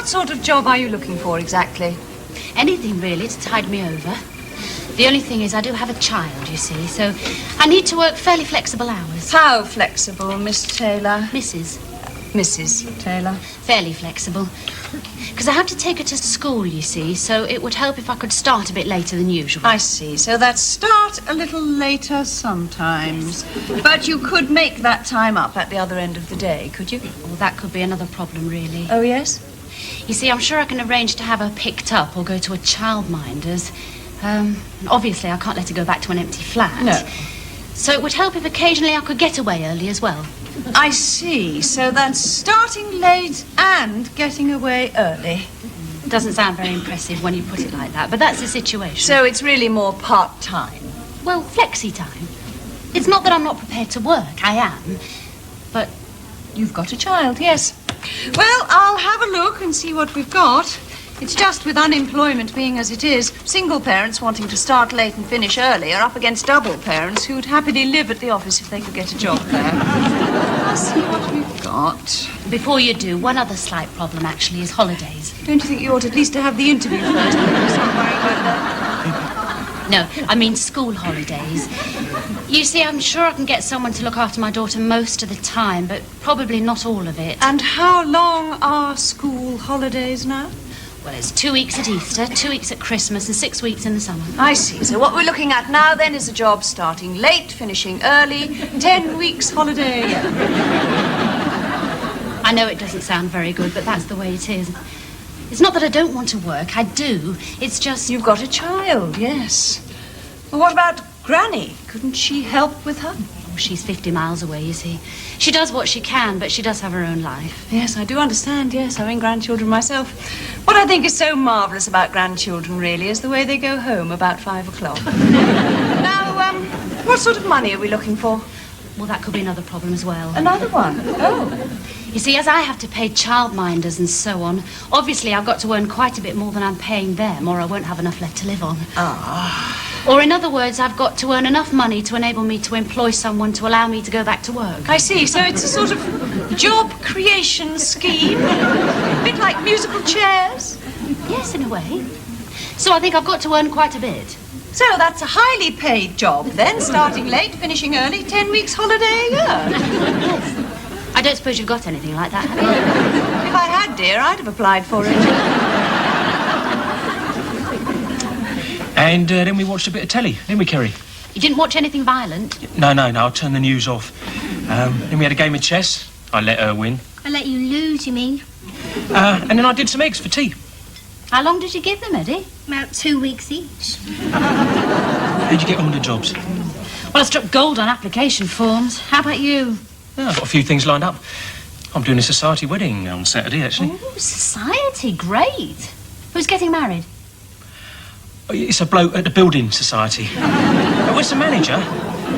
What sort of job are you looking for exactly? Anything really to tide me over. The only thing is I do have a child, you see, so I need to work fairly flexible hours. How flexible, Miss Taylor? Mrs. Taylor. Fairly flexible. Because I have to take her to school, you see, so it would help if I could start a bit later than usual. I see. So that's start a little later sometimes. Yes. But you could make that time up at the other end of the day, could you? Well, that could be another problem, really. Oh, yes? You see, I'm sure I can arrange to have her picked up or go to a childminder's. Obviously, I can't let her go back to an empty flat. No. So it would help if occasionally I could get away early as well. I see. So that's starting late and getting away early. Doesn't sound very impressive when you put it like that, but that's the situation. So it's really more part-time? Well, flexi time. It's not that I'm not prepared to work. I am. But you've got a child, yes. Well, I'll have a look and see what we've got. It's just with unemployment being as it is, single parents wanting to start late and finish early are up against double parents who'd happily live at the office if they could get a job there. I'll see what we've got. Before you do, one other slight problem, actually, is holidays. Don't you think you ought at least to have the interview first? No, I mean school holidays. You see, I'm sure I can get someone to look after my daughter most of the time, but probably not all of it. And how long are school holidays now? Well, it's 2 weeks at Easter, 2 weeks at Christmas, and 6 weeks in the summer. I see. So what we're looking at now, then, is a job starting late, finishing early, 10 weeks holiday. I know it doesn't sound very good, but that's the way it is. It's not that I don't want to work. I do. It's just... You've got a child, yes. Well, what about Granny? Couldn't she help with her? Oh, she's 50 miles away, you see. She does what she can, but she does have her own life. Yes, I do understand, yes, having grandchildren myself. What I think is so marvellous about grandchildren, really, is the way they go home about 5 o'clock. Now, what sort of money are we looking for? Well, that could be another problem as well. Another one? Oh. You see, as I have to pay childminders and so on, obviously I've got to earn quite a bit more than I'm paying them, or I won't have enough left to live on. Ah. Or in other words, I've got to earn enough money to enable me to employ someone to allow me to go back to work. I see. So it's a sort of job creation scheme. A bit like musical chairs. Yes, in a way. So I think I've got to earn quite a bit. So that's a highly paid job, then, starting late, finishing early, 10 weeks holiday a year. Yes. I don't suppose you've got anything like that, have you? If I had, dear, I'd have applied for it. And then we watched a bit of telly, didn't we, Kerry? You didn't watch anything violent? No, I'll turn the news off. Then we had a game of chess. I let her win. I let you lose, you mean? And then I did some eggs for tea. How long did you give them, Eddie? About 2 weeks each. How'd you get on with the jobs? Well, I struck gold on application forms. How about you? Oh, I've got a few things lined up. I'm doing a society wedding on Saturday, actually. Oh, society, great. Who's getting married? It's a bloke at the building society. Where's the manager?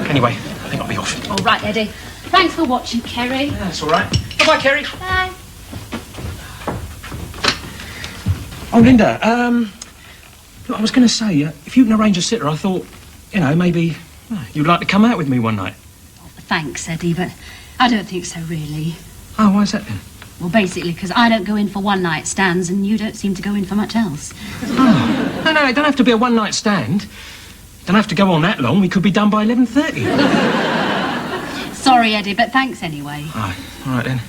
Anyway, I think I'll be off. All right, Eddie. Thanks for watching, Kerry. Yeah, that's all right. Bye-bye, Kerry. Bye. Oh, Linda, look, I was going to say, if you can arrange a sitter, I thought, maybe you'd like to come out with me one night. Oh, thanks, Eddie, but I don't think so, really. Oh, why's that then? Well, basically, because I don't go in for one-night stands and you don't seem to go in for much else. Oh, no, it don't have to be a one-night stand. Don't have to go on that long. We could be done by 11:30. Sorry, Eddie, but thanks anyway. All right then.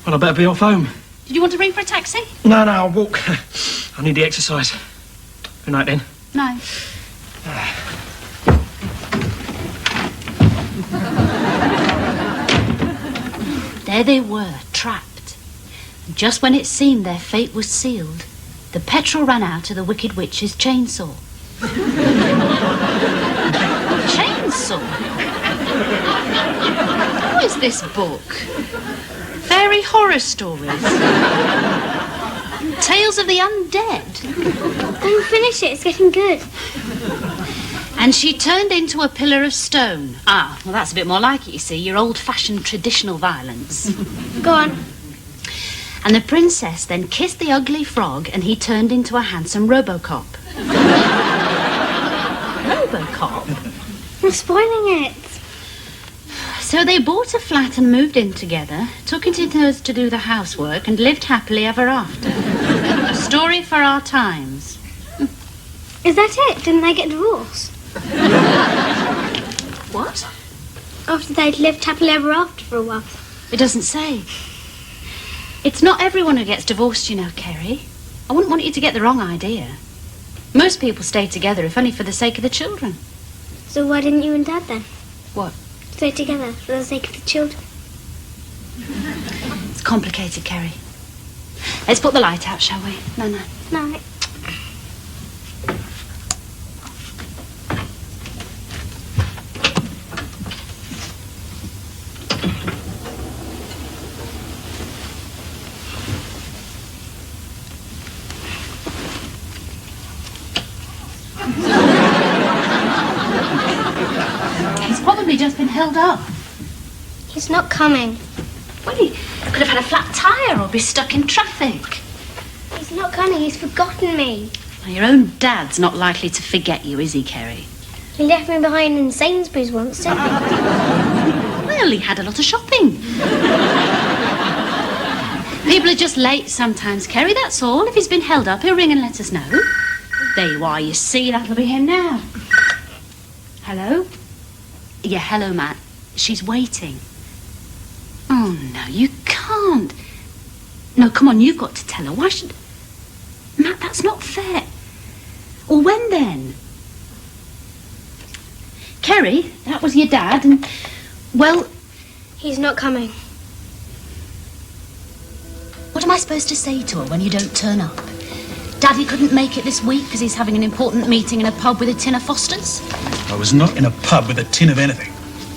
Well, I better be off home. Did you want to ring for a taxi? No, I'll walk. I need the exercise. Good night, then. No. There they were, trapped. Just when it seemed their fate was sealed, the petrol ran out of the Wicked Witch's chainsaw. Chainsaw? What is this book? Fairy horror stories. Tales of the undead. Don't finish it, it's getting good. And she turned into a pillar of stone. Ah, well, that's a bit more like it, you see, your old-fashioned traditional violence. Go on. And the princess then kissed the ugly frog and he turned into a handsome Robocop. Robocop? You're spoiling it. So they bought a flat and moved in together, took it into us to do the housework, and lived happily ever after. A story for our times. Is that it? Didn't they get divorced? What? After they'd lived happily ever after for a while. It doesn't say. It's not everyone who gets divorced, you know, Kerry. I wouldn't want you to get the wrong idea. Most people stay together, if only for the sake of the children. So why didn't you and Dad then? What? Stay together for the sake of the children. It's complicated, Kerry. Let's put the light out, shall we? No. No. He's probably just been held up. He's not coming. Well, he could have had a flat tyre or be stuck in traffic. He's not coming. He's forgotten me. Well, your own dad's not likely to forget you, is he, Kerry? He left me behind in Sainsbury's once, didn't he? Well, he had a lot of shopping. People are just late sometimes, Kerry, that's all. If he's been held up, he'll ring and let us know. There you are, you see, that'll be him now. Hello? Yeah, hello, Matt. She's waiting. Oh, no, you can't. No, come on, you've got to tell her. Why should... Matt, that's not fair. Well, when then? Kerry, that was your dad, and... Well... He's not coming. What am I supposed to say to her when you don't turn up? Daddy couldn't make it this week because he's having an important meeting in a pub with a tin of Fosters? I was not in a pub with a tin of anything.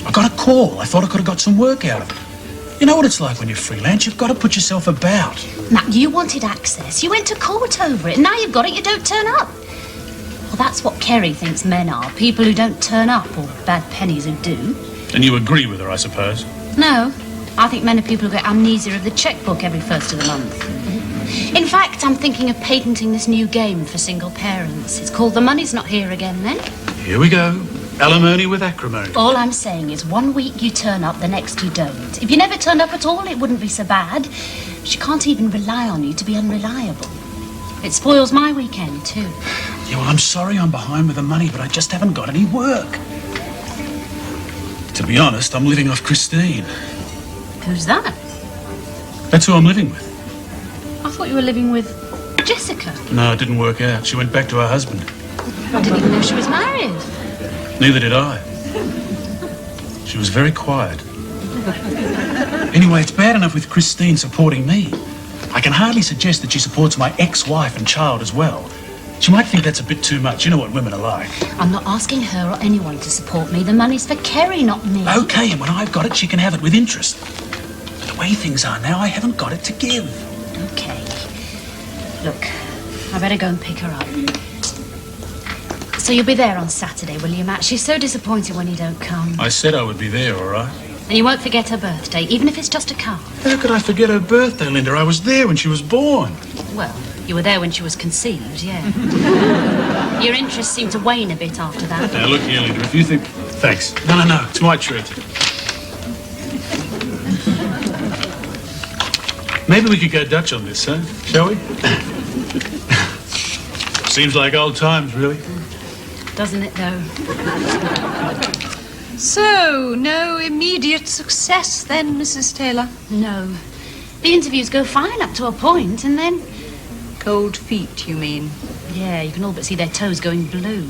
I got a call. I thought I could have got some work out of it. You know what it's like when you're freelance? You've got to put yourself about. Matt, you wanted access. You went to court over it, and now you've got it, you don't turn up. Well, that's what Kerry thinks men are. People who don't turn up, or bad pennies who do. And you agree with her, I suppose? No. I think men are people who get amnesia of the checkbook every first of the month. In fact, I'm thinking of patenting this new game for single parents. It's called The Money's Not Here Again, then. Here we go. Alimony with acrimony. All I'm saying is 1 week you turn up, the next you don't. If you never turned up at all, it wouldn't be so bad. She can't even rely on you to be unreliable. It spoils my weekend, too. Yeah, well, I'm sorry I'm behind with the money, but I just haven't got any work. To be honest, I'm living off Christine. Who's that? That's who I'm living with. I thought you were living with Jessica. No, it didn't work out. She went back to her husband. I didn't even know she was married. Neither did I. She was very quiet. Anyway, it's bad enough with Christine supporting me. I can hardly suggest that she supports my ex-wife and child as well. She might think that's a bit too much. You know what women are like. I'm not asking her or anyone to support me. The money's for Kerry, not me. Okay, and when I've got it, she can have it with interest. But the way things are now, I haven't got it to give. Okay. Look, I better go and pick her up. So you'll be there on Saturday, will you, Matt? She's so disappointed when you don't come. I said I would be there, all right? And you won't forget her birthday, even if it's just a card. How could I forget her birthday, Linda? I was there when she was born. Well, you were there when she was conceived, yeah. Your interest seemed to wane a bit after that. Now, look here, Linda, if you think... Thanks. No, it's my treat. Maybe we could go Dutch on this, huh? Shall we? Seems like old times, really. Doesn't it, though? So, no immediate success then, Mrs. Taylor? No. The interviews go fine up to a point, and then... Cold feet, you mean? Yeah, you can all but see their toes going blue.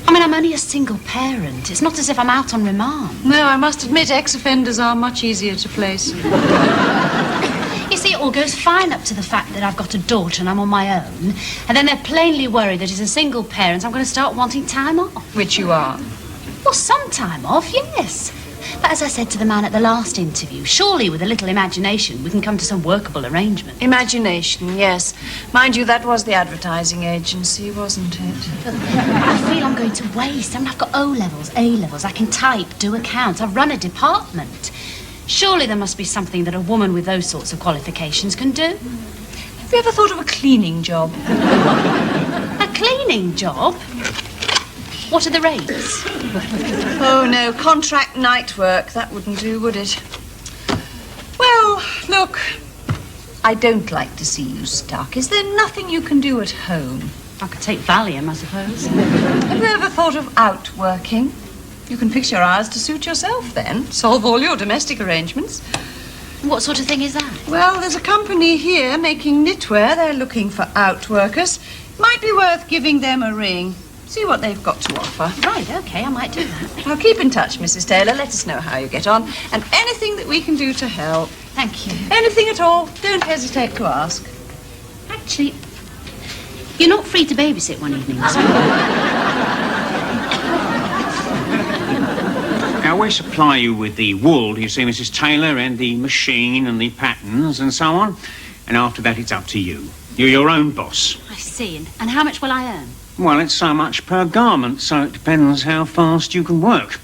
I mean, I'm only a single parent. It's not as if I'm out on remand. No, I must admit ex-offenders are much easier to place. You see, it all goes fine up to the fact that I've got a daughter and I'm on my own. And then they're plainly worried that as a single parent, I'm going to start wanting time off. Which you are. Well, some time off, yes. But as I said to the man at the last interview, surely with a little imagination we can come to some workable arrangement. Imagination, yes. Mind you, that was the advertising agency, wasn't it? I feel I'm going to waste. I mean, I've got O-levels, A-levels. I can type, do accounts. I've run a department. Surely there must be something that a woman with those sorts of qualifications can do. Have you ever thought of a cleaning job? A cleaning job? What are the rates? Oh, no, contract night work. That wouldn't do, would it? Well, look, I don't like to see you stuck. Is there nothing you can do at home? I could take Valium, I suppose. Have you ever thought of outworking? You can fix your hours to suit yourself then. Solve all your domestic arrangements. What sort of thing is that? Well, there's a company here making knitwear. They're looking for outworkers. Might be worth giving them a ring. See what they've got to offer. Right, OK, I might do that. Now, keep in touch, Mrs. Taylor. Let us know how you get on. And anything that we can do to help. Thank you. Anything at all, don't hesitate to ask. Actually, you're not free to babysit one evening, so... Now, we supply you with the wool, you see, Mrs. Taylor, and the machine and the patterns and so on. And after that, it's up to you. You're your own boss. I see. And how much will I earn? Well, it's so much per garment, so it depends how fast you can work.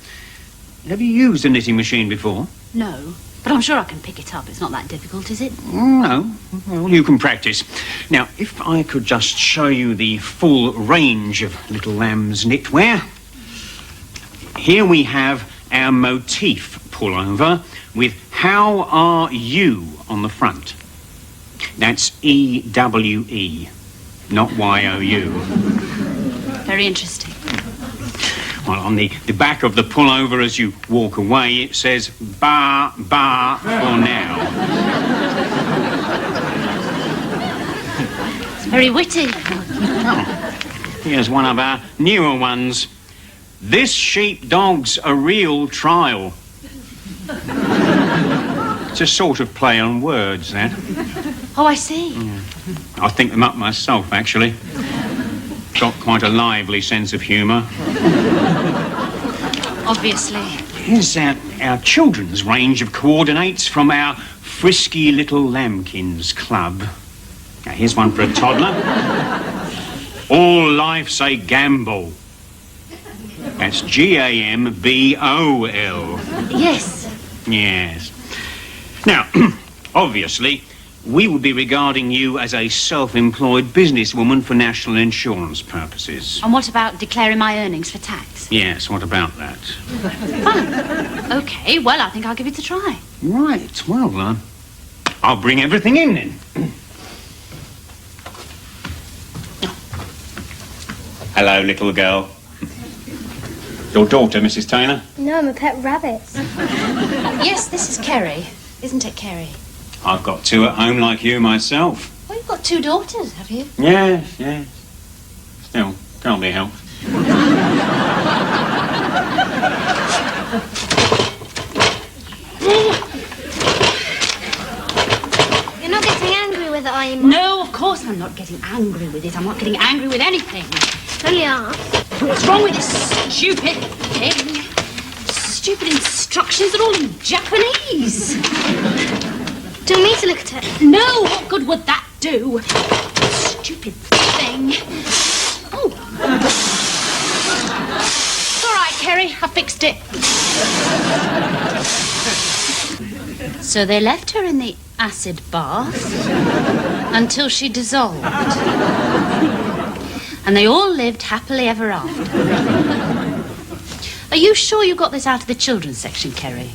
Have you used a knitting machine before? No. But I'm sure I can pick it up. It's not that difficult, is it? No. Well, you can practice. Now, if I could just show you the full range of Little Lamb's knitwear. Here we have our motif pullover with "How are you" on the front. That's E-W-E, not Y-O-U. Very interesting. Well, on the back of the pullover as you walk away, it says "Bar, bar for now." It's very witty. Here's one of our newer ones. "This sheepdog's a real trial." It's a sort of play on words, that. Oh, I see. Yeah. I think them up myself, actually. Got quite a lively sense of humour. Obviously. Here's our children's range of coordinates from our Frisky Little Lambkins Club. Now, here's one for a toddler. "All life's a gamble." That's G-A-M-B-O-L. Yes. Yes. Now, obviously, we would be regarding you as a self-employed businesswoman for national insurance purposes. And what about declaring my earnings for tax? Yes, what about that? Fine. OK, well, I think I'll give it a try. Right, well, I'll bring everything in then. Hello, little girl. Your daughter, Mrs. Taylor? No, I'm a pet rabbit. Yes, this is Kerry. Isn't it, Kerry? I've got two at home like you myself. Well, you've got two daughters, have you? Yes. Still, can't be helped. You're not getting angry with it, are you, Mum? No, of course I'm not getting angry with it. I'm not getting angry with anything. Oh, you are. What's wrong with this stupid thing? Stupid instructions are all in Japanese. Do you want me to look at it? No, what good would that do? Stupid thing. Oh. It's all right, Kerry. I fixed it. So they left her in the acid bath until she dissolved. And they all lived happily ever after. Are you sure you got this out of the children's section, Kerry?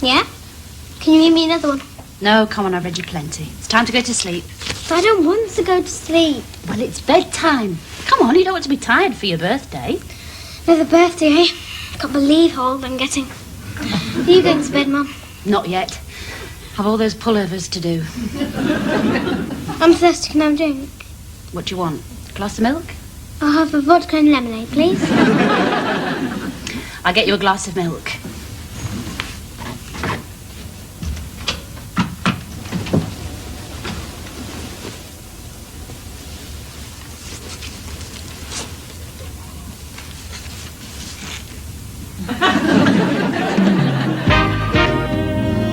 Yeah? Can you read me another one? No, come on, I've read you plenty. It's time to go to sleep. But I don't want to go to sleep. Well, it's bedtime. Come on, you don't want to be tired for your birthday. Another birthday, eh? Can't believe how old I'm getting. Are you going to bed, Mum? Not yet. Have all those pullovers to do. I'm thirsty. Can I have a drink? What do you want? A glass of milk? I'll have a vodka and lemonade, please. I'll get you a glass of milk.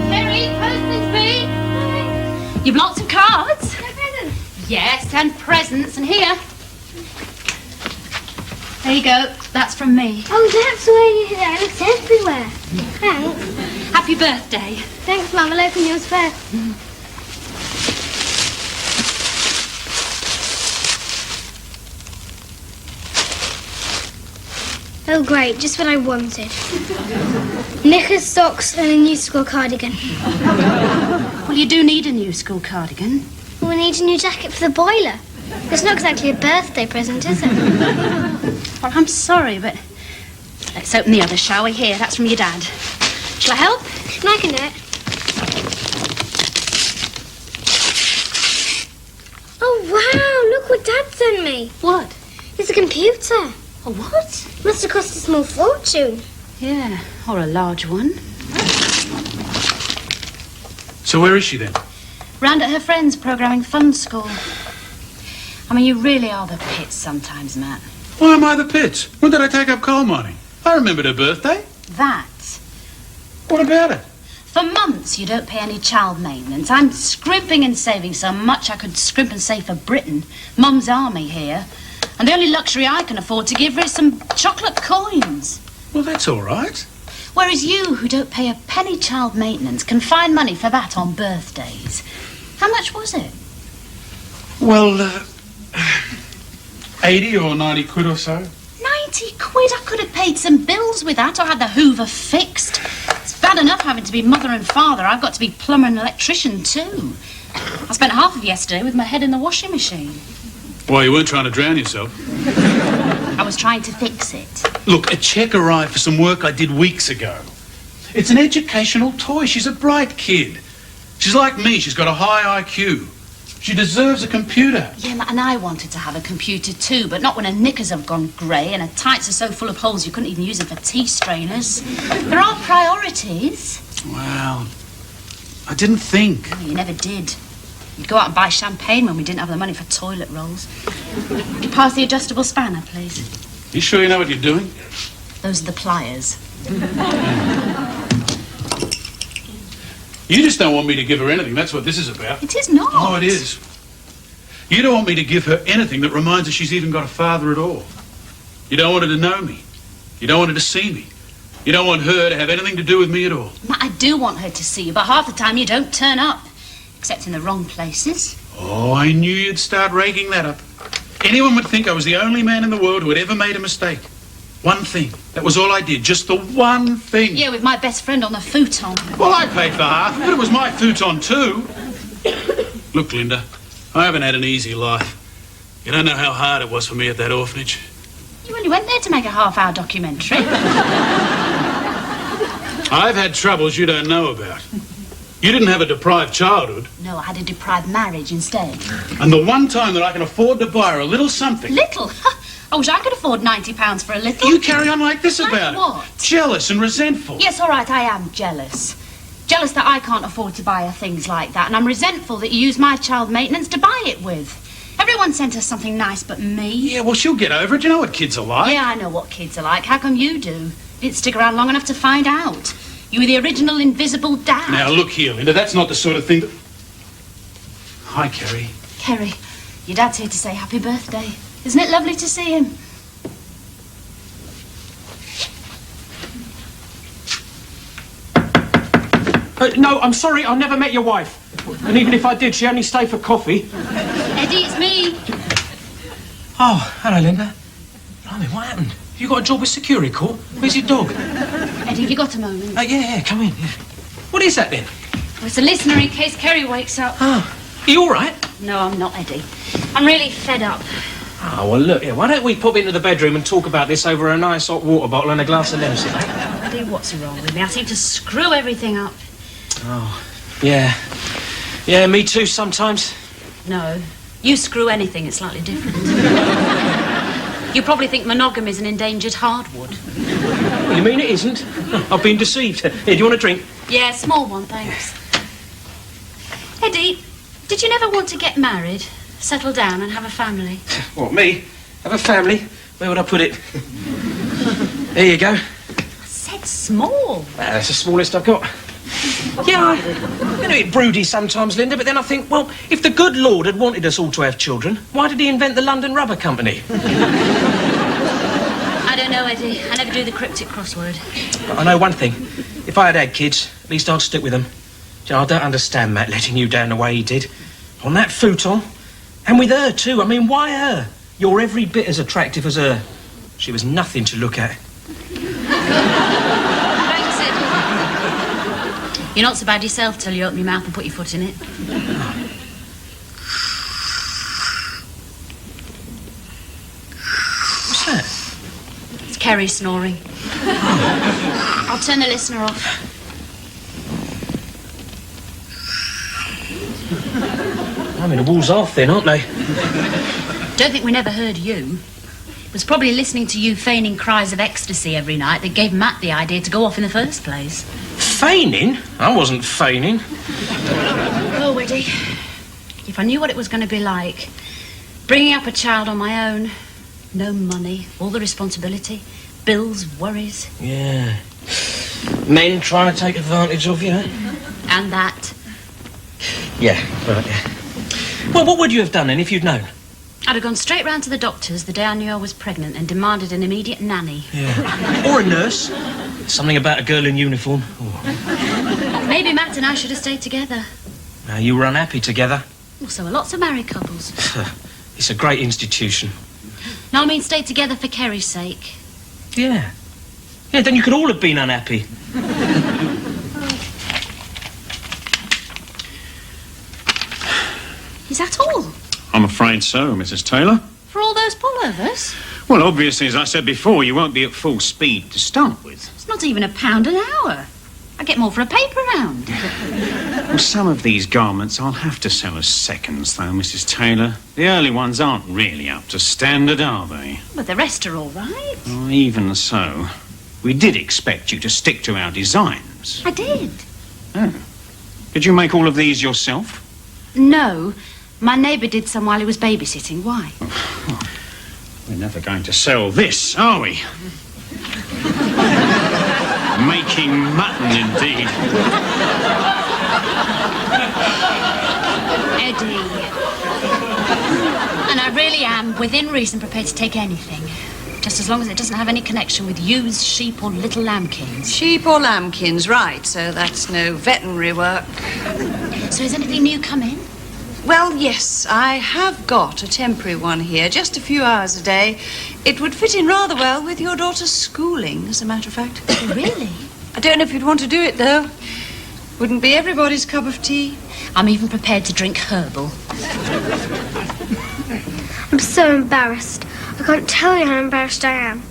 Mary, postman's bee. You've lots of cards. Presents. Yes, and presents, and here. There you go. That's from me. Oh, that's where you... It looks everywhere. Thanks. Happy birthday. Thanks, Mum. I'll open yours first. Oh, great, just what I wanted. Knickers, socks, and a new school cardigan. Well, you do need a new school cardigan. We need a new jacket for the boiler. It's not exactly a birthday present, is it? Well, I'm sorry, but let's open the other, shall we? Here, that's from your dad. Shall I help? No, I can do it. Oh, wow, look what Dad sent me. What? It's a computer. A what? Must have cost a small fortune. Yeah, or a large one. So where is she then? Round at her friend's programming fun school. I mean, you really are the pits sometimes, Matt. Why am I the pits? When did I take up coal mining? I remembered her birthday. That. What about it? For months, you don't pay any child maintenance. I'm scrimping and saving so much I could scrimp and save for Britain, Mum's army here. And the only luxury I can afford to give her is some chocolate coins. Well, that's all right. Whereas you, who don't pay a penny child maintenance, can find money for that on birthdays. How much was it? Well, 80 or 90 quid or so. 90 quid? I could have paid some bills with that or had the Hoover fixed. It's bad enough having to be mother and father. I've got to be plumber and electrician too. I spent half of yesterday with my head in the washing machine. Why, you weren't trying to drown yourself? I was trying to fix it. Look, a cheque arrived for some work I did weeks ago. It's an educational toy. She's a bright kid. She's like me. She's got a high IQ. She deserves a computer. Yeah, and I wanted to have a computer too, but not when her knickers have gone grey and her tights are so full of holes you couldn't even use them for tea strainers. There are priorities. Well, I didn't think. Oh, you never did. You'd go out and buy champagne when we didn't have the money for toilet rolls. Could you pass the adjustable spanner, please? You sure you know what you're doing? Those are the pliers. You just don't want me to give her anything. That's what this is about. It is not. Oh, it is. You don't want me to give her anything that reminds her she's even got a father at all. You don't want her to know me. You don't want her to see me. You don't want her to have anything to do with me at all. Matt, I do want her to see you, but half the time you don't turn up. Except in the wrong places. Oh, I knew you'd start raking that up. Anyone would think I was the only man in the world who had ever made a mistake. One thing. That was all I did. Just the one thing. Yeah, with my best friend on the futon. Well, I paid for half, but it was my futon too. Look, Linda, I haven't had an easy life. You don't know how hard it was for me at that orphanage. You only went there to make a half-hour documentary. I've had troubles you don't know about. You didn't have a deprived childhood. No, I had a deprived marriage instead. And the one time that I can afford to buy her a little something... Little? I wish I could afford £90 for a little. You carry on like this Like about what? it. Jealous and resentful. Yes, all right, I am jealous. Jealous that I can't afford to buy her things like that, and I'm resentful that you use my child maintenance to buy it with. Everyone sent her something nice but me. Yeah, well, she'll get over it. You know what kids are like. Yeah, I know what kids are like. How come you do? You didn't stick around long enough to find out. You were the original invisible dad. Now, look here, Linda, that's not the sort of thing that... Hi, Kerry. Kerry, your dad's here to say happy birthday. Isn't it lovely to see him? No, I'm sorry, I never met your wife. And even if I did, she only stayed for coffee. Eddie, it's me. Oh, hello, Linda. Blimey, what happened? You got a job with Security Corps? Where's your dog? Eddie, have you got a moment? Yeah, come in. Yeah. What is that then? Well, it's a listener in case Kerry wakes up. Oh, are you all right? No, I'm not, Eddie. I'm really fed up. Oh, well, look, why don't we pop into the bedroom and talk about this over a nice hot water bottle and a glass of lemon? Eddie, what's wrong with me? I seem to screw everything up. Oh, yeah. Yeah, me too sometimes. No, you screw anything, it's slightly different. You probably think monogamy is an endangered hardwood. You mean it isn't? I've been deceived. Here, do you want a drink? Yeah, small one, thanks. Eddie, did you never want to get married, settle down and have a family? What, me? Have a family? Where would I put it? There you go. I said small. That's the smallest I've got. Yeah, I'm a bit broody sometimes, Linda, but then I think, well, if the good Lord had wanted us all to have children, why did he invent the London Rubber Company? I don't know, Eddie. I never do the cryptic crossword. But I know one thing. If I had had kids, at least I'd stick with them. You know, I don't understand Matt letting you down the way he did. On that futon. And with her, too. I mean, why her? You're every bit as attractive as her. She was nothing to look at. Thanks, Sid. You're not so bad yourself till you open your mouth and put your foot in it. What's that? It's Kerry snoring. I'll turn the listener off. I mean, the wool's off then, aren't they? Don't think we never heard you. It was probably listening to you feigning cries of ecstasy every night that gave Matt the idea to go off in the first place. Feigning? I wasn't feigning. Oh, Widdy. If I knew what it was going to be like, bringing up a child on my own, no money, all the responsibility, bills, worries. Yeah. Men trying to take advantage of you, eh? And that. Yeah, right, yeah. Well, what would you have done then if you'd known? I'd have gone straight round to the doctors the day I knew I was pregnant and demanded an immediate nanny. Yeah. Or a nurse. Something about a girl in uniform. Oh. Maybe Matt and I should have stayed together. You were unhappy together. Well, so are lots of married couples. It's a great institution. No, I mean stay together for Kerry's sake. Yeah. Yeah, then you could all have been unhappy. Is that all? I'm afraid so, Mrs. Taylor. For all those pullovers? Well, obviously, as I said before, you won't be at full speed to start with. It's not even £1 an hour. I get more for a paper round. Well, some of these garments I'll have to sell as seconds, though, Mrs. Taylor. The early ones aren't really up to standard, are they? But the rest are all right. Oh, even so. We did expect you to stick to our designs. I did. Oh. Did you make all of these yourself? No. My neighbour did some while he was babysitting. Why? We're never going to sell this, are we? Making mutton, indeed. Eddie. And I really am, within reason, prepared to take anything. Just as long as it doesn't have any connection with ewes, sheep or little lambkins. Sheep or lambkins, right, so that's no veterinary work. So has anything new come in? Well, yes, I have got a temporary one here, just a few hours a day. It would fit in rather well with your daughter's schooling, as a matter of fact. Really? I don't know if you'd want to do it, though. Wouldn't be everybody's cup of tea. I'm even prepared to drink herbal. I'm so embarrassed. I can't tell you how embarrassed I am.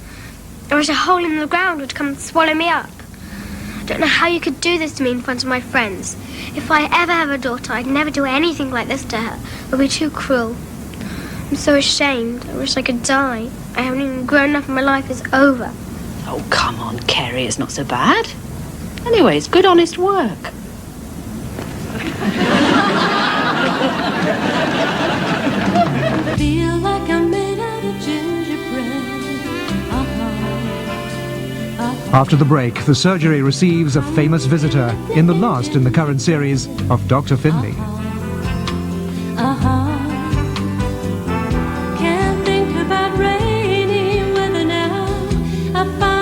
I wish a hole in the ground would come and swallow me up. I don't know how you could do this to me in front of my friends. If I ever have a daughter, I'd never do anything like this to her. It would be too cruel. I'm so ashamed. I wish I could die. I haven't even grown up and my life is over. Oh, come on, Kerry, it's not so bad. Anyway, it's good, honest work. Feel like I'm made out of gingerbread. After the break, the surgery receives a famous visitor in the last in the current series of Dr. Finlay. Can't think about rainy weather now. I find